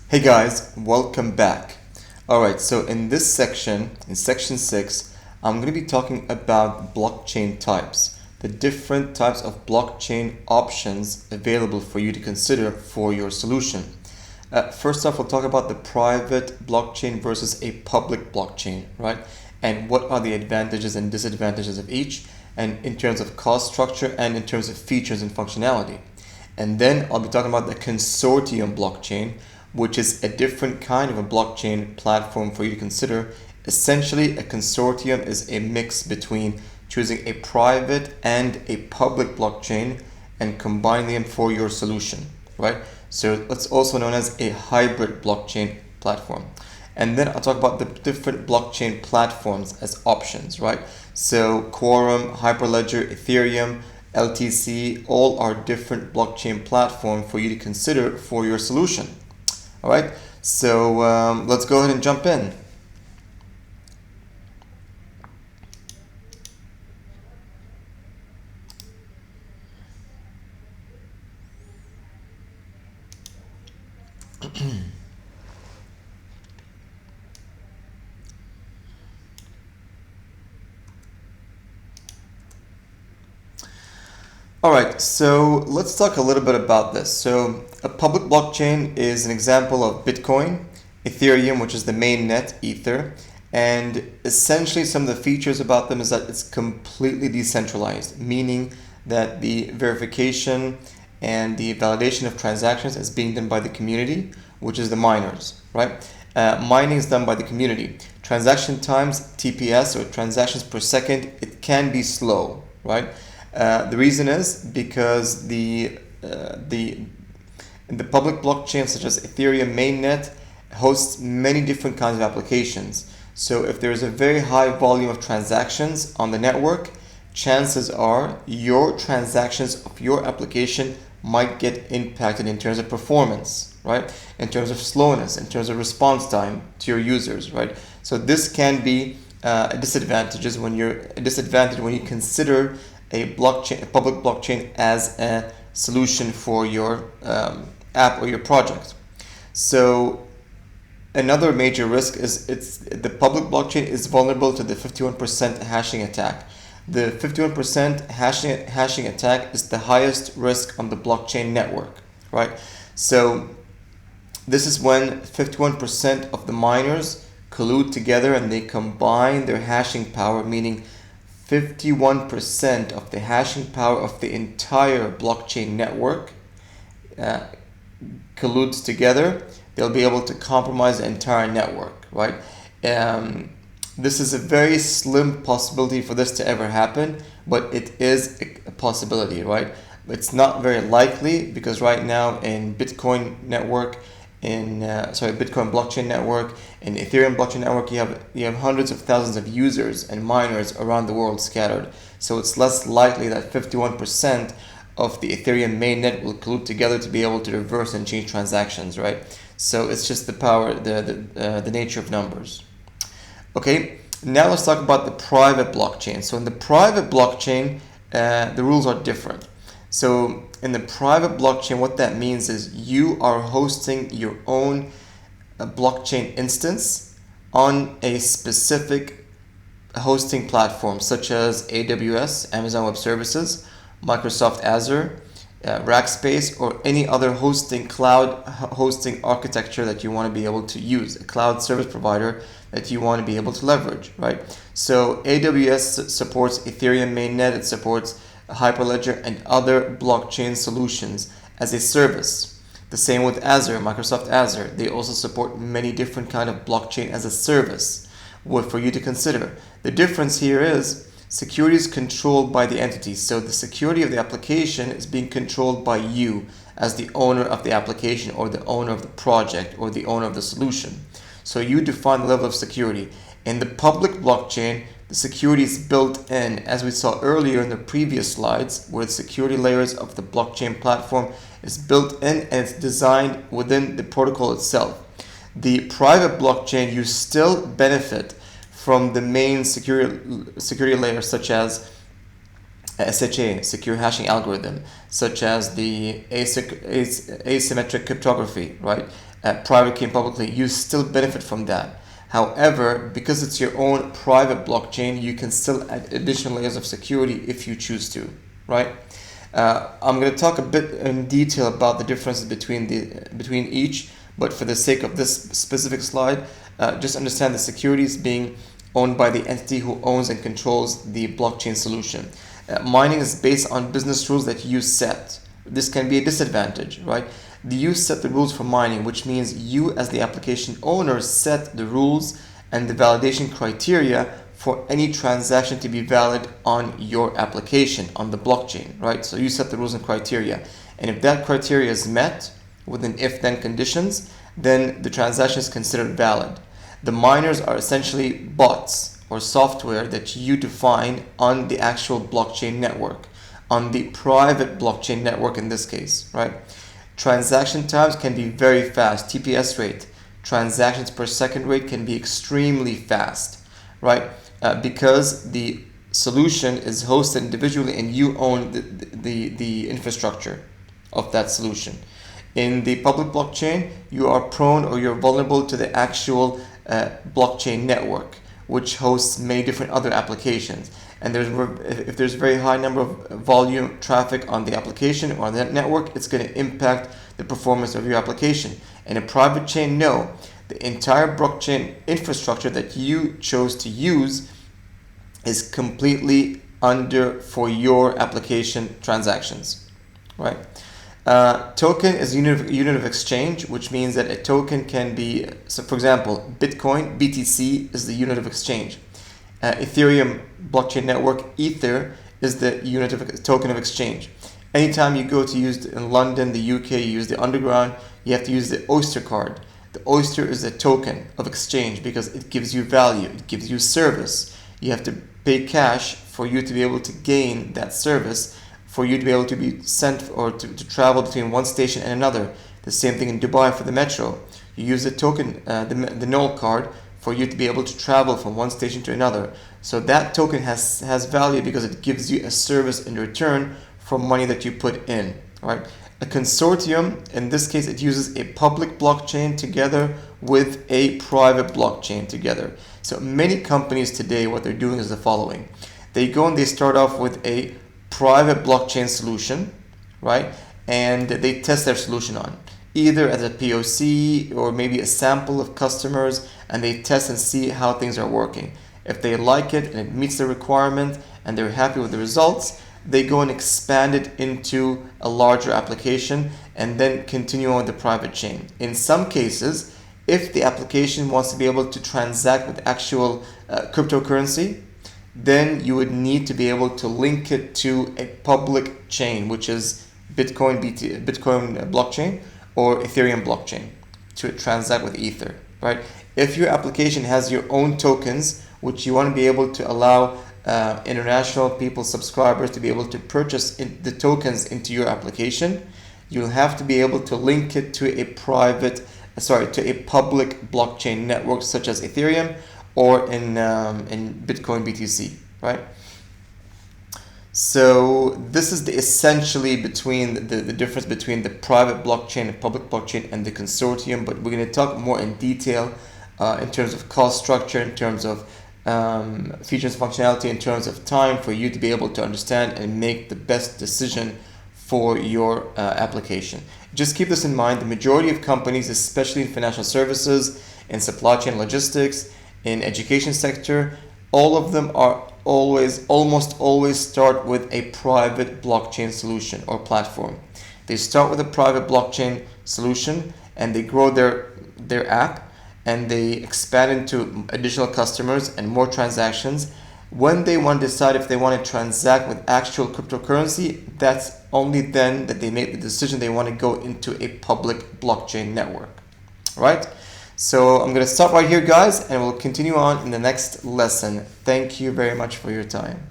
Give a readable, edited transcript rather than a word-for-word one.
Hey guys, welcome back. Alright, so in this section, in section 6, I'm going to be talking about blockchain types, the different types of blockchain options available for you to consider for your solution. First off, we'll talk about the private blockchain versus a public blockchain, right? And what are the advantages and disadvantages of each, and in terms of cost structure and in terms of features and functionality. And then I'll be talking about the consortium blockchain, which is a different kind of a blockchain platform for you to consider. Essentially, a consortium is a mix between choosing a private and a public blockchain and combining them for your solution, right? So it's also known as a hybrid blockchain platform. And then I'll talk about the different blockchain platforms as options, right? So Quorum, Hyperledger, Ethereum, LTC, all are different blockchain platforms for you to consider for your solution. All right, so let's go ahead and jump in. All right, so let's talk a little bit about this. So a public blockchain is an example of Bitcoin, Ethereum, which is the main net, Ether, and essentially some of the features about them is that it's completely decentralized, meaning that the verification and the validation of transactions is being done by the community, which is the miners, right? Mining is done by the community. Transaction times, TPS, or transactions per second, it can be slow, right? The reason is because the public blockchain such as Ethereum mainnet hosts many different kinds of applications. So if there is a very high volume of transactions on the network, chances are your transactions of your application might get impacted in terms of performance, right? In terms of slowness, in terms of response time to your users, right? So this can be a disadvantage when you consider a public blockchain as a solution for your app or your project. So another major risk is the public blockchain is vulnerable to the 51% hashing attack. The 51% hashing attack is the highest risk on the blockchain network, right? So this is when 51% of the miners collude together and they combine their hashing power, meaning 51% of the hashing power of the entire blockchain network colludes together. They'll be able to compromise the entire network, right? This is a very slim possibility for this to ever happen, but it is a possibility, right? It's not very likely because right now in Bitcoin network, Bitcoin blockchain network, in Ethereum blockchain network, you have hundreds of thousands of users and miners around the world scattered. So it's less likely that 51% of the Ethereum mainnet will collude together to be able to reverse and change transactions, right? So it's just the power, the nature of numbers. Okay, now let's talk about the private blockchain. So in the private blockchain, the rules are different. So in the private blockchain, what that means is you are hosting your own blockchain instance on a specific hosting platform, such as AWS, Amazon Web Services, Microsoft Azure, Rackspace, or any other cloud hosting architecture that you want to be able to use, a cloud service provider that you want to be able to leverage, right? So AWS supports Ethereum mainnet, it supports Hyperledger and other blockchain solutions as a service. The same with Azure, Microsoft Azure. They also support many different kind of blockchain as a service. What for you to consider. The difference here is security is controlled by the entity. So the security of the application is being controlled by you as the owner of the application or the owner of the project or the owner of the solution. So you define the level of security. In the public blockchain, the security is built in, as we saw earlier in the previous slides, where the security layers of the blockchain platform is built in and it's designed within the protocol itself. The private blockchain, you still benefit from the main security layers such as SHA, secure hashing algorithm, such as the asymmetric cryptography, right? private key and publicly, you still benefit from that. However, because it's your own private blockchain, you can still add additional layers of security if you choose to, right? I'm going to talk a bit in detail about the differences between each, but for the sake of this specific slide, just understand the securities being owned by the entity who owns and controls the blockchain solution. Mining is based on business rules that you set. This can be a disadvantage, right? You set the rules for mining, which means you as the application owner set the rules and the validation criteria for any transaction to be valid on your application, on the blockchain, right? So you set the rules and criteria. And if that criteria is met within if-then conditions, then the transaction is considered valid. The miners are essentially bots or software that you define on the actual blockchain network, on the private blockchain network in this case, right? Transaction times can be very fast. TPS rate, transactions per second rate, can be extremely fast, right? Because the solution is hosted individually and you own the infrastructure of that solution. In the public blockchain, you are prone or you're vulnerable to the actual blockchain network, which hosts many different other applications. And if there's a very high number of volume traffic on the application or on that network, it's going to impact the performance of your application. In a private chain, no. The entire blockchain infrastructure that you chose to use is completely under for your application transactions, right? Token is a unit of exchange, which means that a token can be, so for example, Bitcoin, BTC is the unit of exchange. Ethereum blockchain network, Ether, is the unit of token of exchange. Anytime you go to use in London, the UK, you use the underground, you have to use the Oyster card. The Oyster is a token of exchange because it gives you value, it gives you service. You have to pay cash for you to be able to gain that service, for you to be able to be sent or to travel between one station and another. The same thing in Dubai for the metro. You use the token, the Knoll card, for you to be able to travel from one station to another. So that token has value because it gives you a service in return for money that you put in, right? A consortium, in this case, it uses a public blockchain together with a private blockchain together. So many companies today, what they're doing is the following. They go and they start off with a private blockchain solution, right? And they test their solution on either as a POC or maybe a sample of customers, and they test and see how things are working. If they like it and it meets the requirement and they're happy with the results, they go and expand it into a larger application and then continue on with the private chain. In some cases, if the application wants to be able to transact with actual cryptocurrency, then you would need to be able to link it to a public chain, which is Bitcoin blockchain or Ethereum blockchain to transact with Ether, right? If your application has your own tokens, which you want to be able to allow international people, subscribers, to be able to purchase the tokens into your application, you'll have to be able to link it to a public blockchain network such as Ethereum or in Bitcoin BTC, right? So this is essentially between the difference between the private blockchain and public blockchain and the consortium, but we're going to talk more in detail in terms of cost structure, in terms of features, functionality, in terms of time for you to be able to understand and make the best decision for your application. Just keep this in mind. The majority of companies, especially in financial services, in supply chain logistics, in education sector, all of them are almost always start with a private blockchain solution or platform. They start with a private blockchain solution and they grow their app and they expand into additional customers and more transactions. When they want to decide if they want to transact with actual cryptocurrency, that's only then that they make the decision they want to go into a public blockchain network, right? So I'm going to stop right here, guys, and we'll continue on in the next lesson. Thank you very much for your time.